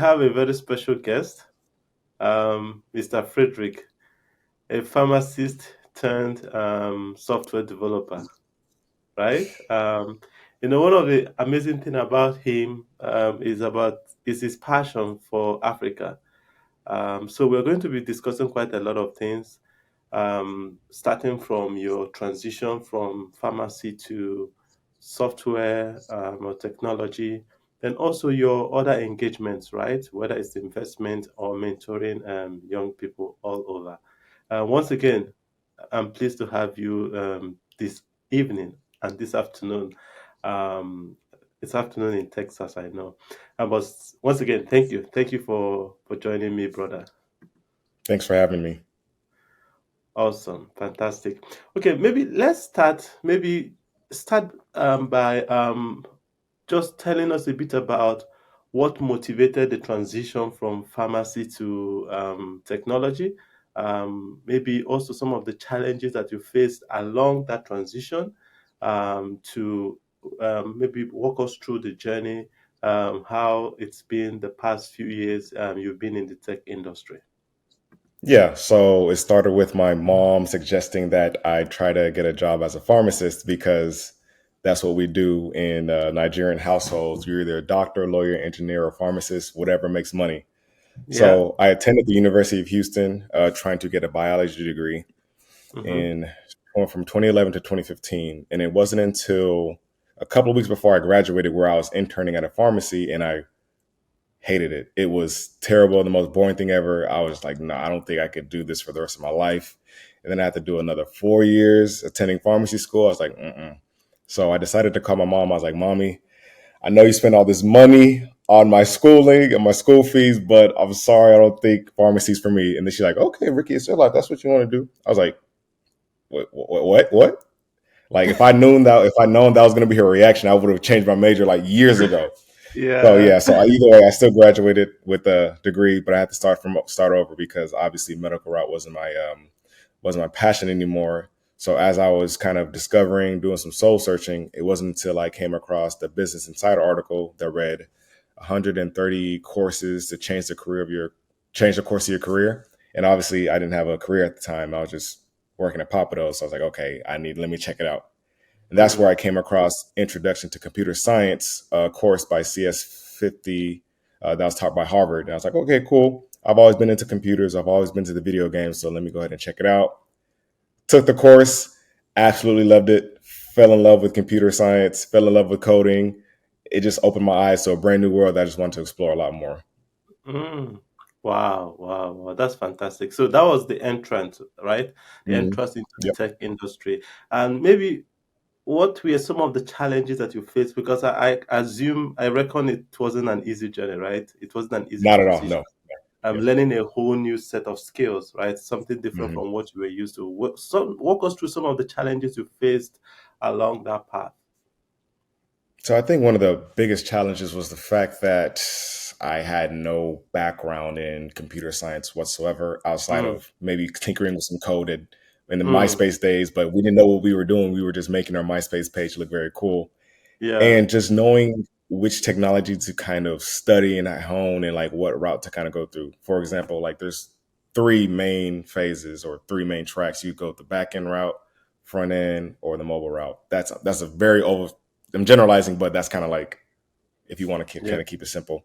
have a very special guest, Mr. Frederick, a pharmacist turned software developer, right? One of the amazing thing about him is his passion for Africa. So we're going to be discussing quite a lot of things, starting from your transition from pharmacy to software or technology, and also your other engagements, right? Whether it's investment or mentoring young people all over. Once again, I'm pleased to have you this evening and this afternoon. Um, it's afternoon in Texas, I know. But once again, thank you for joining me, brother. Thanks for having me. Awesome, fantastic. Okay, maybe let's start. Maybe start by just telling us a bit about what motivated the transition from pharmacy to technology. Maybe also some of the challenges that you faced along that transition. To maybe walk us through the journey, how it's been the past few years you've been in the tech industry. Yeah, so it started with my mom suggesting that I try to get a job as a pharmacist because that's what we do in Nigerian households. You're either a doctor, lawyer, engineer, or pharmacist, whatever makes money. Yeah. So I attended the University of Houston trying to get a biology degree Mm-hmm. in going from 2011 to 2015. And it wasn't until a couple of weeks before I graduated where I was interning at a pharmacy and I hated it. It was terrible, the most boring thing ever. I was like, no, I don't think I could do this for the rest of my life. And then I had to do another 4 years attending pharmacy school. I was like, mm-mm. So I decided to call my mom. I was like, Mommy, I know you spent all this money on my schooling and my school fees, but I'm sorry, I don't think pharmacy's for me. And then she's like, okay, Ricky, it's your life. That's what you want to do. I was like, what? Like if I known that was going to be her reaction, I would have changed my major like years ago. So Yeah. yeah, so either way, I still graduated with a degree, but I had to start over because obviously medical route wasn't my passion anymore. So as I was kind of discovering, doing some soul searching, it wasn't until I came across the Business Insider article that read 130 courses to change the course of your career. And obviously, I didn't have a career at the time. I was just working at Papados. So I was like, okay, let me check it out. And that's where Mm. I came across Introduction to Computer Science, a course by CS50 that was taught by Harvard. And I was like, okay, cool. I've always been into computers. I've always been to the video games. So let me go ahead and check it out. Took the course, absolutely loved it. Fell in love with computer science, fell in love with coding. It just opened my eyes to a brand new world that I just wanted to explore a lot more. Mm. Wow, wow, wow. That's fantastic. So that was the entrance, right? The Mhm. entrance into the Yep. tech industry. And maybe what were some of the challenges that you faced? Because I reckon it wasn't an easy journey, right? It wasn't an easy Not at all. transition. No. I'm Yeah. learning a whole new set of skills, right? Something different Mhm. from what you were used to. Walk us through some of the challenges you faced along that path. So I think one of the biggest challenges was the fact that I had no background in computer science whatsoever, outside Mm, of maybe tinkering with some code in the mm, MySpace days. But we didn't know what we were doing. We were just making our MySpace page look very cool, yeah. and just knowing which technology to kind of study and hone, and like what route to kind of go through. For example, like there's three main phases or three main tracks. You go the back end route, front end, or the mobile route. That's a very over. I'm generalizing, but that's kind of like if you want to Yeah. kind of keep it simple.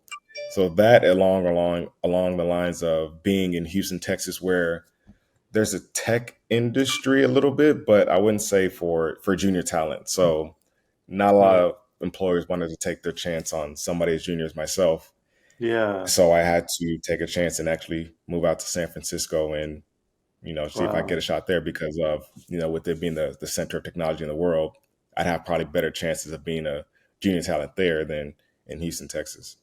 So that along the lines of being in Houston, Texas, where there's a tech industry a little bit, but I wouldn't say for junior talent. So not a lot Mm, of employers wanted to take their chance on somebody as junior as myself. yeah. So I had to take a chance and actually move out to San Francisco and see if I get Wow. a shot there because of with it being the center of technology in the world, I'd have probably better chances of being a junior talent there than in Houston, Texas.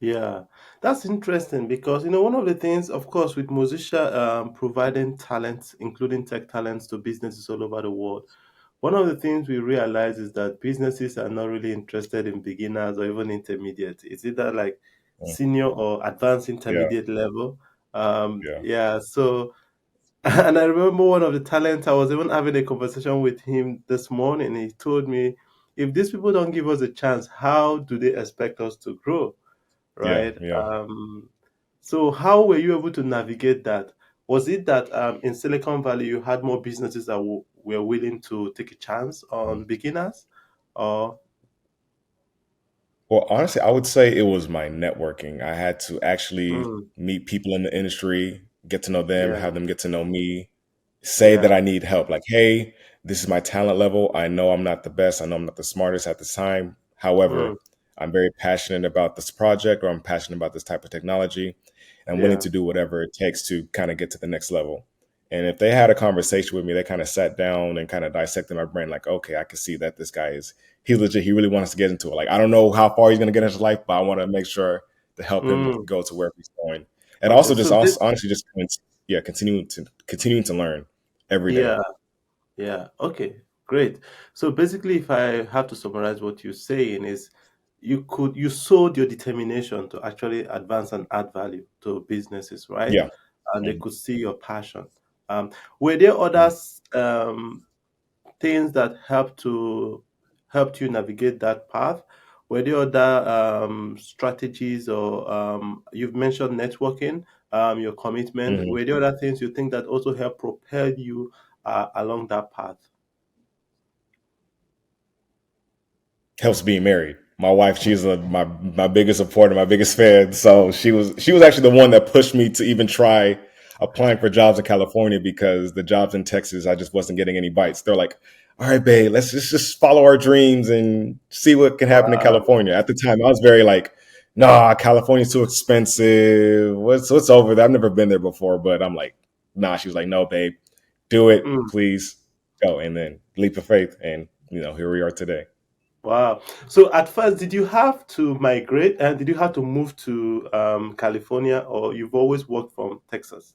Yeah, that's interesting because one of the things, of course, with Mozilla providing talents, including tech talents to businesses all over the world, one of the things we realize is that businesses are not really interested in beginners or even intermediate. It's either like Mm. senior or advanced Yeah, intermediate level. yeah. Yeah, so and I remember one of the talents, I was even having a conversation with him this morning. He told me, if these people don't give us a chance, how do they expect us to grow? Yeah, right? yeah. So how were you able to navigate that? Was it that in Silicon Valley you had more businesses that were willing to take a chance on beginners, or Well, honestly, I would say it was my networking. I had to actually mm, meet people in the industry, get to know them, yeah, have them get to know me, say that yeah, I need help. Like, hey, this is my talent level. I know I'm not the best. I know I'm not the smartest at this time. mm, However, I'm very passionate about this project, or I'm passionate about this type of technology. And I'm willing yeah, to do whatever it takes to kind of get to the next level. And if they had a conversation with me, they kind of sat down and kind of dissected my brain, like, okay, I can see that this guy is he's legit. He really wants to get into it. Like, I don't know how far he's going to get in his life, but I want to make sure to help him mm. go to where he's going. And Okay, also, just also, honestly, just yeah, continuing to learn every day. yeah, yeah, okay, great. So basically, if I have to summarize what you're saying is you showed your determination to actually advance and add value to businesses, right? Yeah. And they Mhm. could see your passion. Were there Mhm. others things that helped you navigate that path? Were there other strategies, or you've mentioned networking, your commitment? Mhm. Were there other things you think that also helped propel you along that path? Helps being married. My wife, she's my biggest supporter, my biggest fan. So she was actually the one that pushed me to even try applying for jobs in California, because the jobs in Texas, I just wasn't getting any bites. They're like, all right, babe, let's just follow our dreams and see what can happen in Wow. California. At the time, I was very like, nah, California's too expensive. What's over there? I've never been there before, but I'm like, nah. She was like, no, babe, do it, Mm, please go. And then leap of faith, and here we are today. wow. So at first, did you have to migrate, and did you have to move to California, or you've always worked from Texas?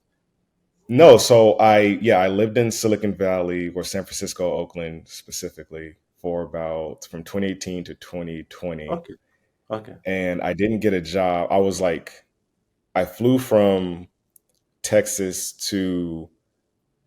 No, so I lived in Silicon Valley, or San Francisco, Oakland specifically, for about from 2018 to 2020, Okay. Okay. and I didn't get a job. I flew from Texas to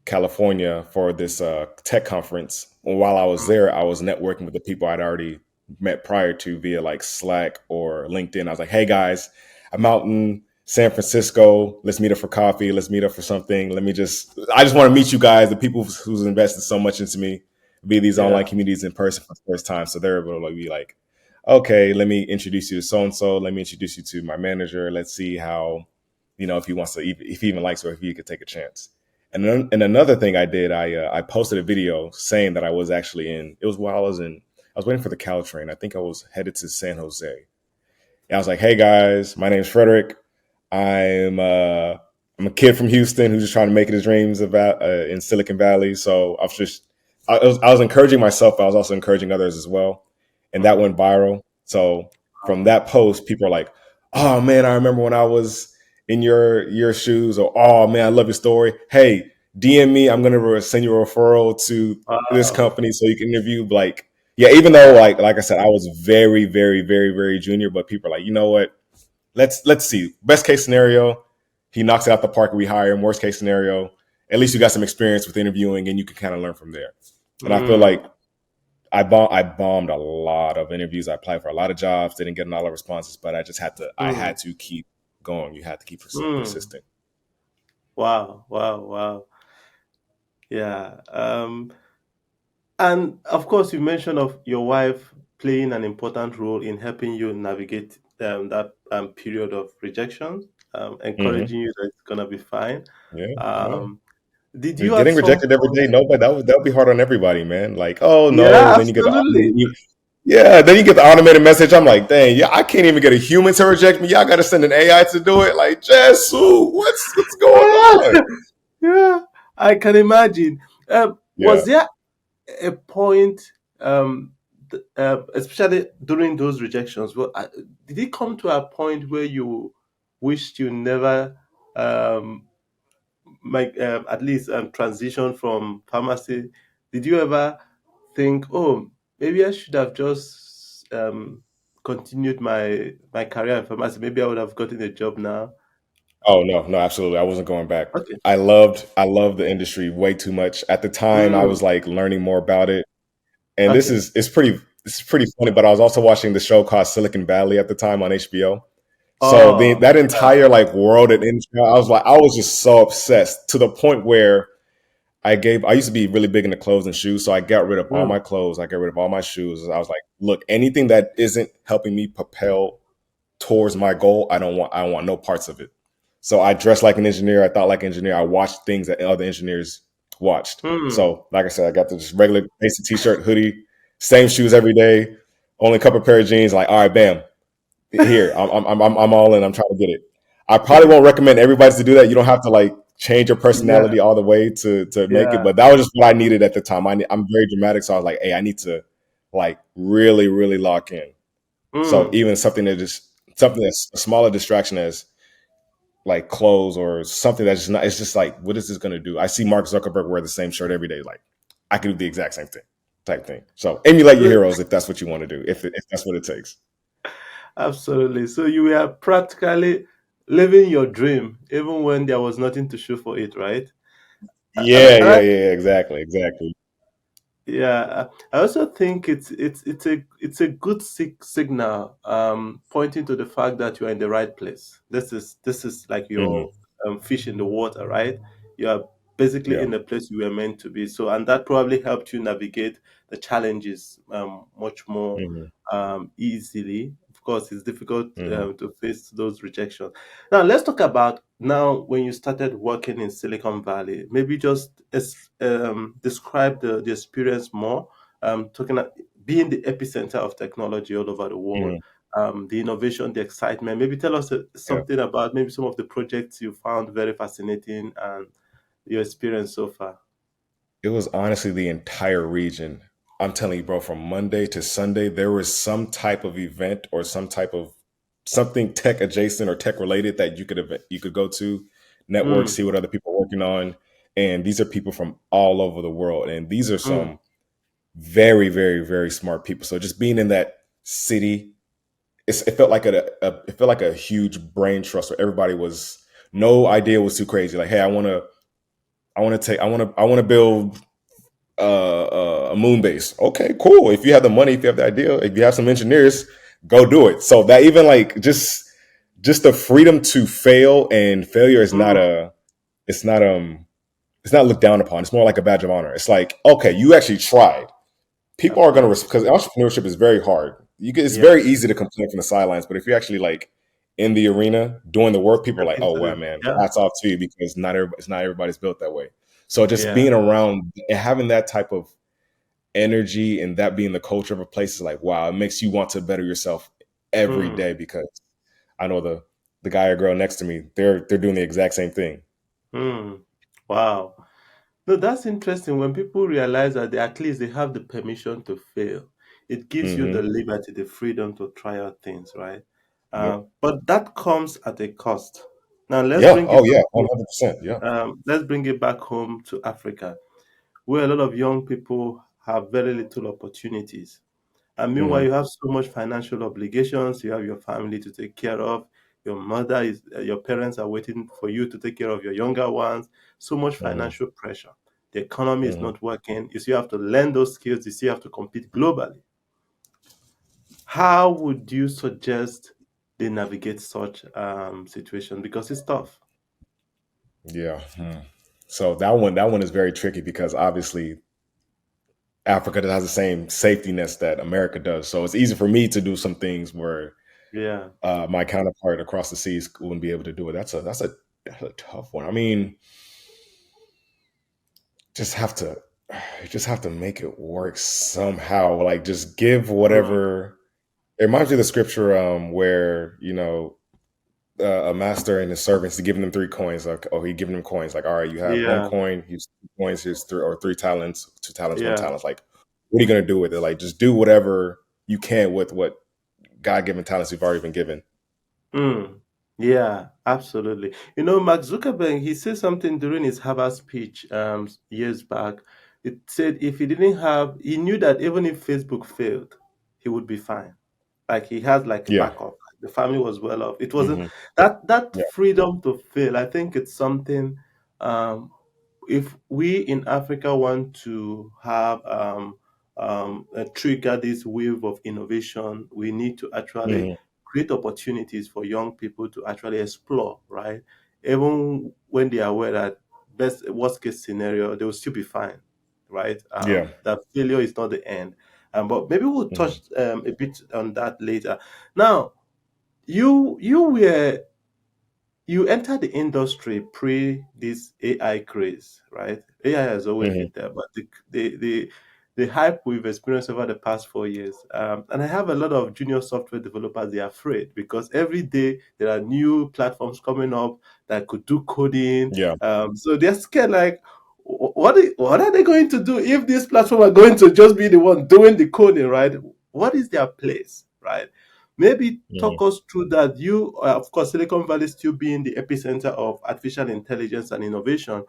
California for this tech conference. While I was Mm, there, I was networking with the people I'd already met prior to via like Slack or LinkedIn. I was like, "Hey guys, I'm out in San Francisco. Let's meet up for coffee. Let's meet up for something. I just want to meet you guys, the people who's invested so much into me, via these online yeah. communities in person for the first time." So they're able to like be like, "Okay, let me introduce you to so and so. Let me introduce you to my manager. Let's see how, if he wants to, if he even likes, or if he could take a chance." And another thing I did, I posted a video saying that I was actually in. It was while I was waiting for the Caltrain. I think I was headed to San Jose. And I was like, "Hey guys, my name is Frederick. I'm uh, I'm a kid from Houston who's just trying to make it his dreams about in Silicon Valley." So I was encouraging myself, but I was also encouraging others as well, and that Mm, went viral. So from wow. that post, people are like, "Oh man, I remember when I was in your shoes," or "Oh man, I love your story. Hey, DM me. I'm gonna send you a referral to this Wow. company so you can interview." Like, yeah, even though like I said, I was very, very, very, very junior, but people are like, you know what? Let's see. Best case scenario, he knocks it out the park and we hire him. Worst case scenario, at least you got some experience with interviewing and you can kind of learn from there. And I feel Mm, like I bombed a lot of interviews. I applied for a lot of jobs, didn't get a lot of responses, but I mm, had to keep going. You had to keep mm. persistent. Wow. Wow. Wow. Yeah. And of course, you mentioned of your wife playing an important role in helping you navigate that period of rejection, Hmm. encouraging you that it's gonna be fine. Yeah, yeah. Um, did Dude, you at getting some rejected every point? day, no, but that would be hard on everybody, man. Like, oh no, Yeah, then you get absolutely. then you get the automated message. I'm like, dang, yeah, I can't even get a human to reject me. Y'all got to send an AI to do it. Like, Jess, what's going on? Yeah, I can imagine. Was Yeah. there a point, especially during those rejections, did it come to a point where you wished you never um, at least transition from pharmacy? Did you ever think, oh, maybe I should have just continued my career in pharmacy? Maybe I would have gotten a job now. Oh no, no, absolutely. I wasn't going back. Okay. I loved the industry way too much. At the time, I Mm, was like learning more about it. And okay. it's pretty funny, but I was also watching the show called Silicon Valley at the time on HBO. So Oh, that entire like world and industry, I was just so obsessed to the point where I used to be really big into clothes and shoes, so I got rid of all my mm, clothes, I got rid of all my shoes. I was like, look, anything that isn't helping me propel towards my goal, I don't want no parts of it. So I dressed like an engineer, I thought like an engineer, I watched things that other engineers watched. mm, So like I said, I got the just regular basic t-shirt, hoodie, same shoes every day, only a couple pair of jeans, like all right, bam, here I'm all in, I'm trying to get it. I probably won't recommend everybody to do that. You don't have to like change your yeah, personality all the way to make it, yeah, but that was just what I needed at the time. I'm very dramatic, so I was like, hey, I need to like really really lock in. So mm, even something that's a smaller distraction as like clothes or something that's just not, it's just like, what is this going to do? I see Mark Zuckerberg wear the same shirt every day. Like I can do the exact same thing type thing. So emulate your so, heroes if that's what you want to do, if that's what it takes. absolutely. So you were practically living your dream, even when there was nothing to show for it, right? Yeah, And yeah, yeah, exactly, exactly. yeah, I also think it's a good signal, pointing to the fact that you are in the right place. This is like Hmm. your fish in the water, right? You are basically Yeah. in the place you were meant to be. So, and that probably helped you navigate the challenges much more Hmm. easily. Of course, it's difficult Hmm. to face those rejections. Now, let's talk about now when you started working in Silicon Valley. Maybe just describe the experience more. Being the epicenter of technology all over the world, Hmm. the innovation, the excitement. Maybe tell us Yeah. something about maybe some of the projects you found very fascinating and your experience so far. It was honestly the entire region. I'm telling you, bro, from Monday to Sunday, there was some type of event or some type of something tech adjacent or tech related that you could go to, network, Mm, see what other people are working on. And these are people from all over the world. And these are mm, some very, very, very smart people. So just being in that city, it felt like it felt like a huge brain trust where everybody was no idea was too crazy. Like, hey, I want to build a moon base. Okay, cool. If you have the money, if you have the idea, if you have some engineers, go do it. So that even like just the freedom to fail, and failure is not mm, a it's not it's not looked down upon. It's more like a badge of honor. It's like, okay, you actually tried. People are going to, absolutely. because entrepreneurship is very hard. It's very Yes. easy to complain from the sidelines, but if you're actually like in the arena doing the work, people are Step like, oh into wow, the man, yeah, hats off to you, because not everybody's built that way. So just yeah. being around and having that type of energy and that being the culture of a place is like, wow, it makes you want to better yourself every Mm, day, because I know the guy or girl next to me, they're doing the exact same thing. mm. Wow. No, that's interesting. When people realize that at least they have the permission to fail, it gives you the Hmm. liberty, the freedom to try out things, right? Yep. But that comes at a cost. Now let's Yeah. bring it Oh back yeah. home. 100%. Yeah. Let's bring it back home to Africa, where a lot of young people have very little opportunities. And meanwhile, Hmm. you have so much financial obligations. You have your family to take care of. Your parents are waiting for you to take care of your younger ones. So much Hmm. financial pressure. The economy is Hmm. not working. You still have to learn those skills. You still have to compete globally. How would you suggest they navigate such situation? Because it's tough. Yeah. Hmm. So that one is very tricky, because obviously Africa has the same safety nets that America does. So it's easy for me to do some things where Yeah. my counterpart across the seas wouldn't be able to do it. That's a tough one. I mean, just have to just have to make it work somehow. Like just give Mm, whatever. It reminds me of the scripture where a master and his servants, he giving them 3 coins. Like, oh, he giving them coins. Like, all right, you have one yeah. coin, here's 2 coins, here's 3 talents, 2 talents, one Yeah. talent. Like, what are you gonna do with it? Like, just do whatever you can with what God given talents you've already been given. Mm, yeah, absolutely. Mark Zuckerberg, he said something during his Harvard speech years back. It said if he knew that even if Facebook failed, he would be fine. Like he has like a Yeah. backup. The family was well off. It wasn't Hmm. that Yeah. freedom to fail. I think it's something. Um, if we in Africa want to have trigger this wave of innovation, we need to actually Hmm. create opportunities for young people to actually explore, right? Even when they are aware that best worst case scenario, they will still be fine, right? Yeah. That failure is not the end. But maybe we'll Mhm. touch a bit on that later. Now, you were you entered the industry pre this AI craze, right? AI has always Mhm. been there, but the hype we've experienced over the past 4 years, and I have a lot of junior software developers. They're afraid because every day there are new platforms coming up that could do coding. Yeah. So they're scared, like, what are they going to do if this platform are going to just be the one doing the coding, right? What is their place, right? Maybe Mhm. talk us through that. You, of course, Silicon Valley still being the epicenter of artificial intelligence and innovation.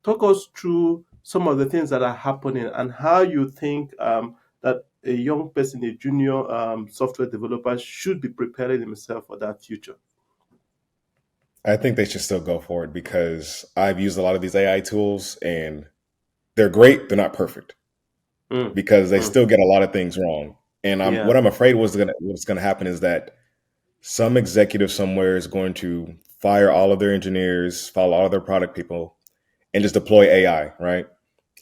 Talk us through some of the things that are happening and how you think that a young person, a junior software developer, should be preparing himself for that future. I think they should still go for it because I've used a lot of these AI tools and they're great. They're not perfect Mm, because they mm, still get a lot of things wrong. And yeah, what I'm afraid what's gonna happen is that some executive somewhere is going to fire all of their engineers, follow all of their product people, and just deploy AI, right?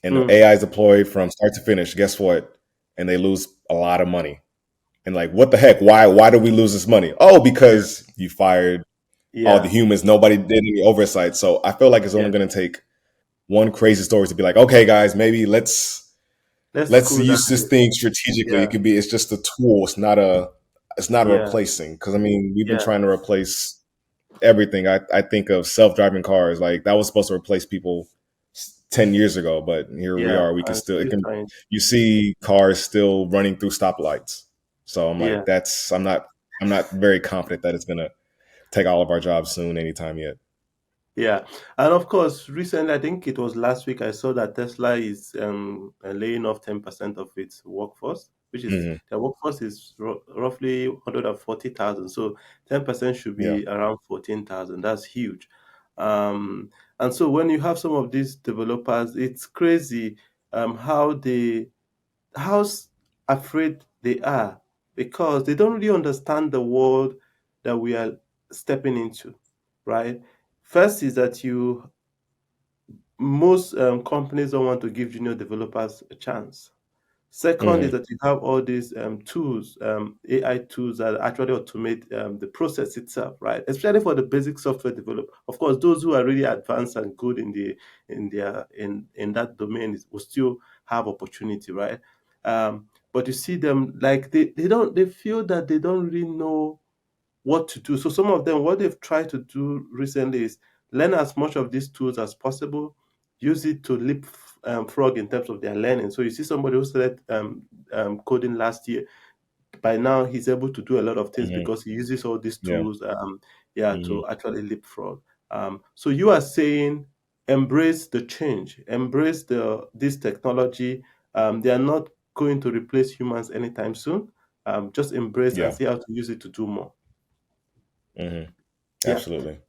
And the mm, AI is deployed from start to finish. Guess what? And they lose a lot of money. And like, what the heck? Why do we lose this money? Oh, yeah, because you fired all the yeah, humans. Nobody did any oversight. So I feel like it's yeah. only going to take one crazy story to be like, okay, guys, maybe Let's let's cool down use this here. thing strategically. Yeah, It's just a tool. It's not a yeah, replacing. Because I mean, we've been yeah, trying to replace everything. I think of self driving cars. Like that was supposed to replace people 10 years ago, but here we yeah. are. We can I'm still it still can. trying. You see cars still running through stoplights. So I'm Yeah. like, I'm not very confident that it's gonna take all of our jobs soon, anytime yet. Yeah, and of course, recently, I think it was last week, I saw that Tesla is laying off 10% of its workforce, which is Hmm. their workforce is roughly 140,000. So 10% should Yeah. be around 14,000. That's huge. And so when you have some of these developers, it's crazy how how afraid they are because they don't really understand the world that we are stepping into, right? First is that you most companies don't want to give junior developers a chance. Second is Hmm. that you have all these tools, AI tools that actually automate the process itself, right? Especially for the basic software develop. Of course, those who are really advanced and good in that domain will still have opportunity, right? But you see them like they feel that they don't really know what to do. So some of them, what they've tried to do recently is learn as much of these tools as possible, use it to leap frog in terms of their learning. So you see somebody who started coding last year, by now he's able to do a lot of things Hmm. because he uses all these Yeah. tools, yeah, Hmm. to actually leapfrog. So you are saying embrace the change, embrace this technology. They are not going to replace humans anytime soon. Just embrace and Yeah. see how to use it to do more. Hmm. Yeah. Absolutely.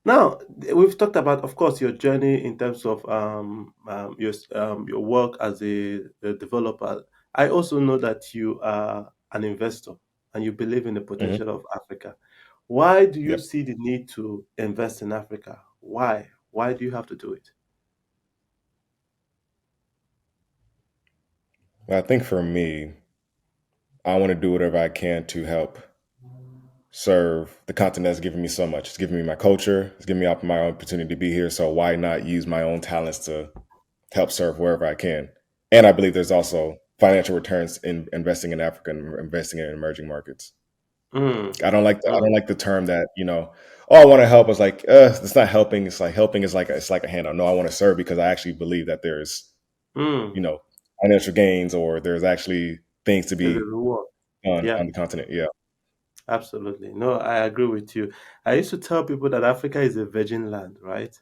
Now we've talked about, of course, your journey in terms of your work as a developer. I also know that you are an investor and you believe in the Hmm. potential of Africa. Why do you Yep. see the need to invest in Africa? Why? Why do you have to do it? I think for me, I want to do whatever I can to help serve the continent that's given me so much. It's given me my culture. It's given me my opportunity to be here. So why not use my own talents to help serve wherever I can? And I believe there's also financial returns in investing in Africa and investing in emerging markets. Mm, I don't mm, like the term that oh, I want to help. It's like it's not helping. It's like helping is like it's like a handout. No, I want to serve because I actually believe that there's mm. you know financial gains or there's actually things to There's a be reward. done Yeah. on the continent. Yeah, Absolutely. No, I agree with you. I used to tell people that Africa is a virgin land, right?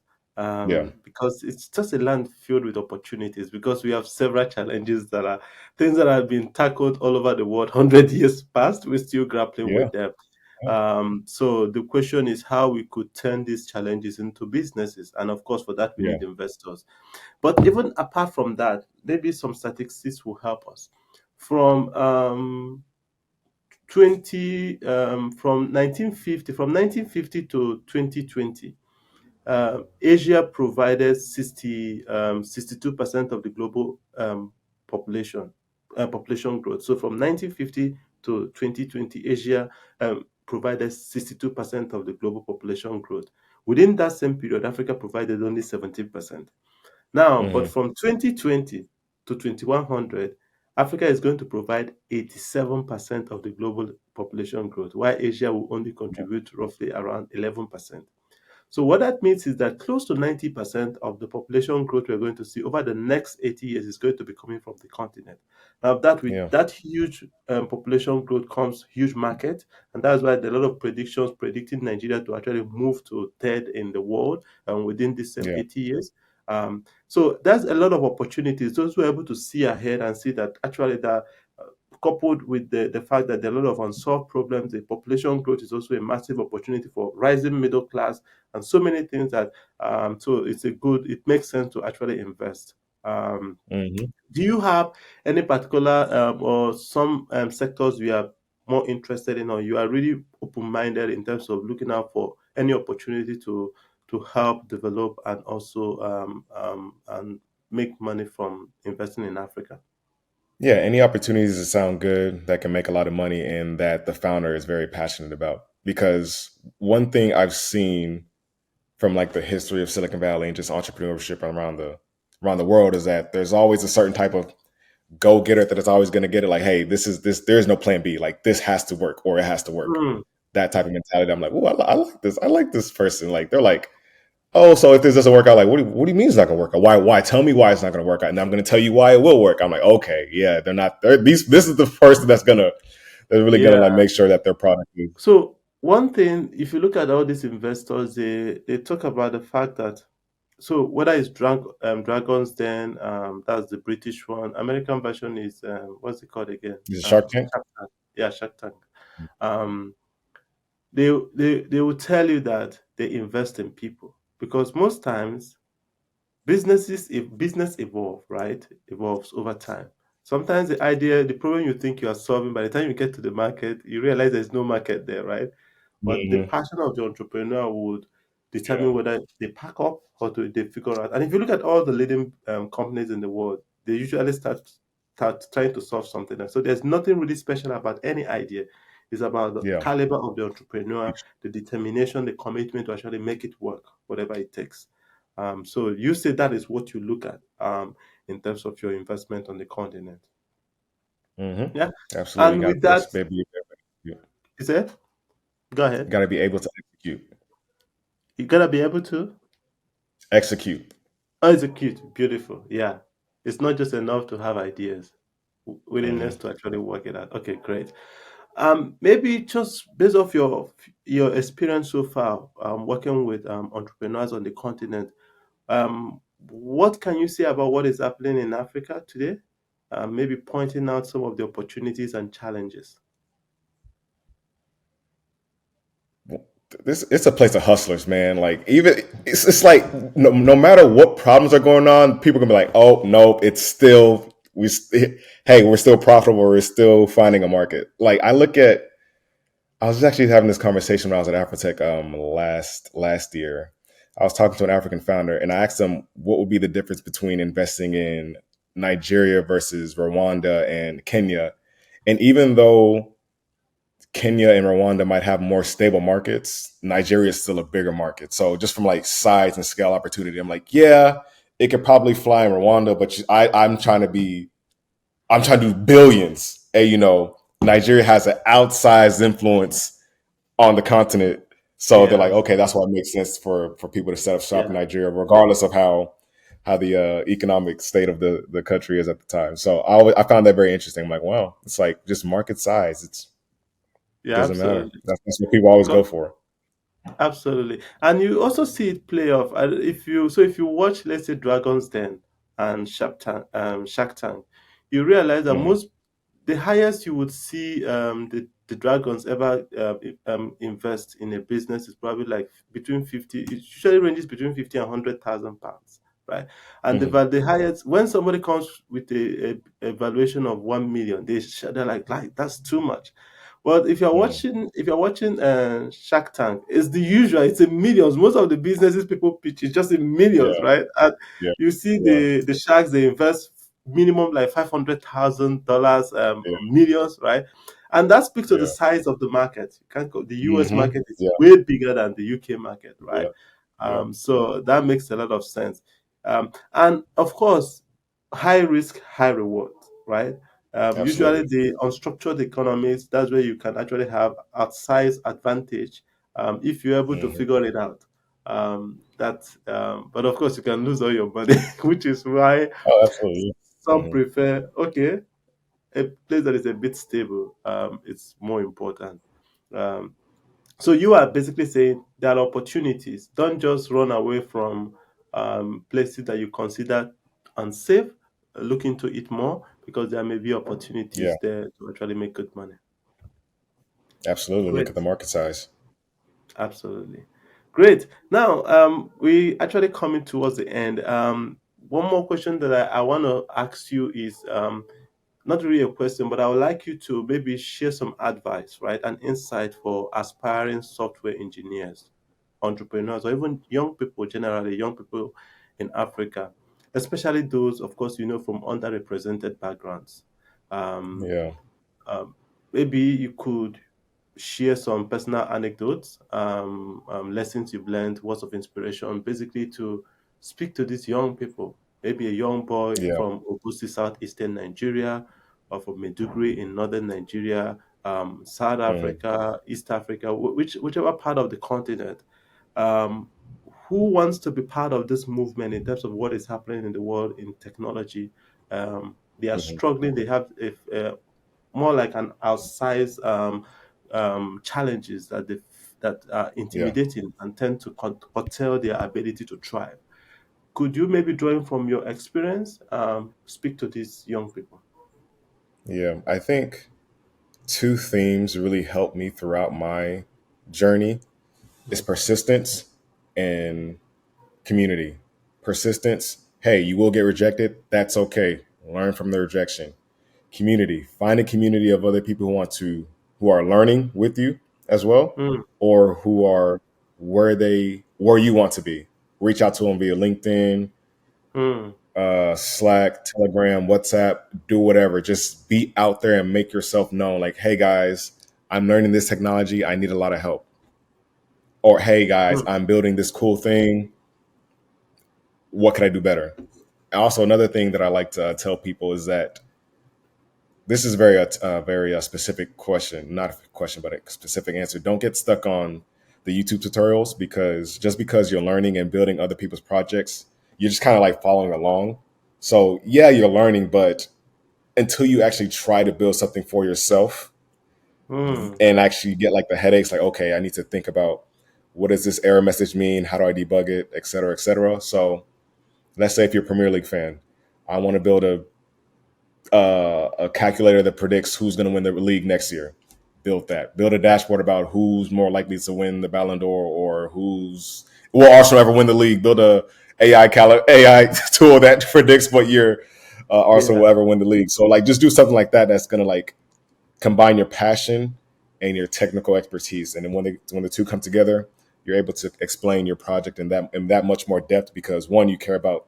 yeah, Because it's just a land filled with opportunities because we have several challenges that are things that have been tackled all over the world 100 years past. We're still grappling yeah, with them. yeah, So the question is how we could turn these challenges into businesses. And of course, for that, we yeah. need investors. But even apart from that, maybe some statistics will help us. From from 1950 to 2020, Asia provided 62% of the global population growth. So from 1950 to 2020, Asia provided 62% of the global population growth. Within that same period, Africa provided only 17%. Now, but Hmm. from 2020 to 2100, Africa is going to provide 87% of the global population growth, while Asia will only contribute roughly around 11%. So what that means is that close to 90% of the population growth we're going to see over the next 80 years is going to be coming from the continent. Now, that with Yeah. that huge population growth comes huge market, and that's why there are a lot of predictions predicting Nigeria to actually move to third in the world within this same Yeah. 80 years. So there's a lot of opportunities. Those who are able to see ahead and see that actually that coupled with the fact that there are a lot of unsolved problems, the population growth is also a massive opportunity for rising middle class and so many things that so it makes sense to actually invest. Hmm. Do you have any particular or some sectors you are more interested in, or you are really open-minded in terms of looking out for any opportunity to help develop and also and make money from investing in Africa? Yeah. Any opportunities that sound good that can make a lot of money and that the founder is very passionate about. Because one thing I've seen from like the history of Silicon Valley and just entrepreneurship around the world is that there's always a certain type of go getter that is always going to get it. Like, hey, this. There's no plan B. Like, this has to work or it has to work. Hmm. That type of mentality. I'm like, oh, I like this. I like this person. Like, they're like, oh, so if this doesn't work out, like, what do you mean it's not going to work out? Why? Tell me why it's not going to work out, and I'm going to tell you why it will work. I'm like, okay, yeah, they're not. They're these. This is the person that's really gonna like Yeah. make sure that their product is. So one thing, if you look at all these investors, they talk about the fact that so whether it's Dragons Den, that's the British one. American version is what's it called again? Is it Shark Tank? Shark Tank. Yeah, Shark Tank. Um, they will tell you that they invest in people because most times if business evolve, right, evolves over time. Sometimes the problem you think you are solving, by the time you get to the market, you realize there's no market there, right? But the Hmm. passion of the entrepreneur would Yeah. determine whether they pack up or they figure out. And if you look at all the leading companies in the world, they usually start trying to solve something else. So there's nothing really special about any idea. It's about the Yeah. caliber of the entrepreneur, the determination, the commitment to actually make it work, whatever it takes. So you say that is what you look at in terms of your investment on the continent. Hmm. Yeah. Absolutely. And Got with this that, baby. you said, go ahead. Got to be able to execute. You gotta be able to Execute. execute. Beautiful. Yeah. It's not just enough to have ideas. Willingness Hmm. to actually work it out. Okay, great. Maybe just based off your experience so far, working with entrepreneurs on the continent, what can you say about what is happening in Africa today? Maybe pointing out some of the opportunities and challenges. This it's a place of hustlers, man. Like even it's like no matter what problems are going on, people can be like, oh no, it's still hey, we're still profitable. We're still finding a market. Like I was actually having this conversation when I was at Afrotech last year. I was talking to an African founder, and I asked him what would be the difference between investing in Nigeria versus Rwanda and Kenya. And even though Kenya and Rwanda might have more stable markets, Nigeria is still a bigger market. So just from like size and scale opportunity, I'm like, yeah, it could probably fly in Rwanda, but I'm trying to do billions. And Nigeria has an outsized influence on the continent. So they're like, Yeah, okay, that's why it makes sense for people to set up shop in yeah, Nigeria, regardless of how the economic state of the country is at the time. So I found that very interesting. I'm like, wow, it's like just market size. It yeah, doesn't matter. absolutely. That's what people always go Co- for. Absolutely. And you also see it play off. If you watch, let's say, Dragon's Den and Shark Tank, you realize that Hmm. the highest you would see the dragons ever invest in a business is probably like between 50, it usually ranges between 50 and 100,000 pounds, right? And Hmm. the highest, when somebody comes with a valuation of 1 million, they're like, that's too much. But Mm. if you're watching Shark Tank, it's the usual. It's in millions. Most of the businesses people pitch is just in millions, Yeah. right? And Yeah. you see Yeah. the sharks, they invest minimum like $500,000, Yeah. millions, right? And that speaks to the Yeah. size of the market. You can't go, the US Hmm. market is Yeah. way bigger than the UK market, right? Yeah. Yeah. So that makes a lot of sense. And of course, high risk, high reward, right? Usually, Absolutely. the unstructured economies, that's where you can actually have outsized advantage if you're able to Hmm. figure it out. But of course, you can lose all your money, which is why Oh, absolutely. some Hmm. prefer, okay, a place that is a bit stable. It's more important. Um, so you are basically saying there are opportunities. Don't just run away from places that you consider unsafe. Look into it more because there may be Yeah. opportunities there to actually make good money. Absolutely. Look Great, at the market size. absolutely, great. Now we actually coming towards the end. One more question that I want to ask you is not really a question, but I would like you to maybe share some advice, right, and insight for aspiring software engineers, entrepreneurs, or even young people generally, young people in Africa, especially those, of course, from underrepresented backgrounds. Um, Yeah. um, Maybe you could share some personal anecdotes, lessons you've learned, words of inspiration, basically to speak to these young people. Maybe a young boy Yeah. from Obusi, southeastern Nigeria, or from Maiduguri in northern Nigeria, South Hmm. Africa, East Africa, whichever part of the continent, um, who wants to be part of this movement in terms of what is happening in the world in technology. They are Hmm. struggling. They have more like an outsized challenges that are Yeah. intimidating and tend to curtail their ability to thrive. Could you maybe drawing from your experience, speak to these young people? Yeah. I think two themes really helped me throughout my journey is Mm, persistence and community. Persistence, hey, you will get rejected. That's okay. Learn from the rejection. Community, find a community of other people who are learning with you as well, mm, or who are where you want to be. Reach out to them via LinkedIn, mm, Slack, Telegram, WhatsApp, do whatever. Just be out there and make yourself known. Like, hey guys, I'm learning this technology. I need a lot of help. Or hey guys, mm, I'm building this cool thing. What can I do better? Also, another thing that I like to tell people is that this is very specific question, not a question, but a specific answer. Don't get stuck on the YouTube tutorials because just because you're learning and building other people's projects, you're just kind of like following along. So yeah, you're learning, but until you actually try to build something for yourself mm. and actually get like the headaches, like okay, I need to think about what does this error message mean? How do I debug it, et cetera, et cetera. So let's say if you're a Premier League fan, I want to build a calculator that predicts who's going to win the league next year. Build that. Build a dashboard about who's more likely to win the Ballon d'Or or who's will Arsenal ever win the league. Build a AI tool that predicts what year Arsenal Yeah, will ever win the league. So like, just do something like that. That's going to like combine your passion and your technical expertise, and then when the two come together, you're able to explain your project in that much more depth because one, you care about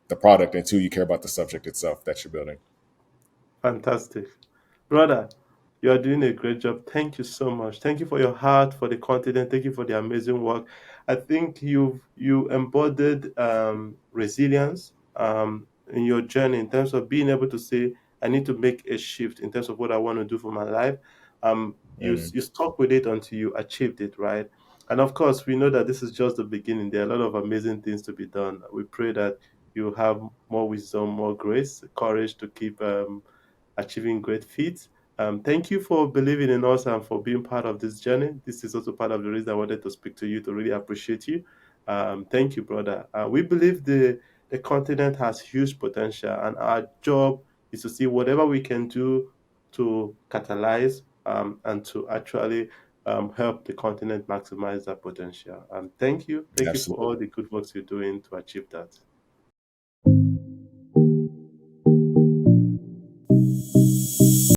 the product, and two, you care about the subject itself that you're building. fantastic. Brother, you are doing a great job. Thank you so much. Thank you for your heart, for the confidence. Thank you for the amazing work. I think you embodied resilience in your journey in terms of being able to say, I need to make a shift in terms of what I want to do for my life. Mm. You stuck with it until you achieved it, right? And of course, we know that this is just the beginning. There are a lot of amazing things to be done. We pray that you have more wisdom, more grace, courage to keep achieving great feats. Thank you for believing in us and for being part of this journey. This is also part of the reason I wanted to speak to you to really appreciate you. Thank you, brother. We believe the continent has huge potential, and our job is to see whatever we can do to catalyze and to actually help the continent maximize that potential. Thank you. Thank you for all Absolutely. the good works you're doing to achieve that.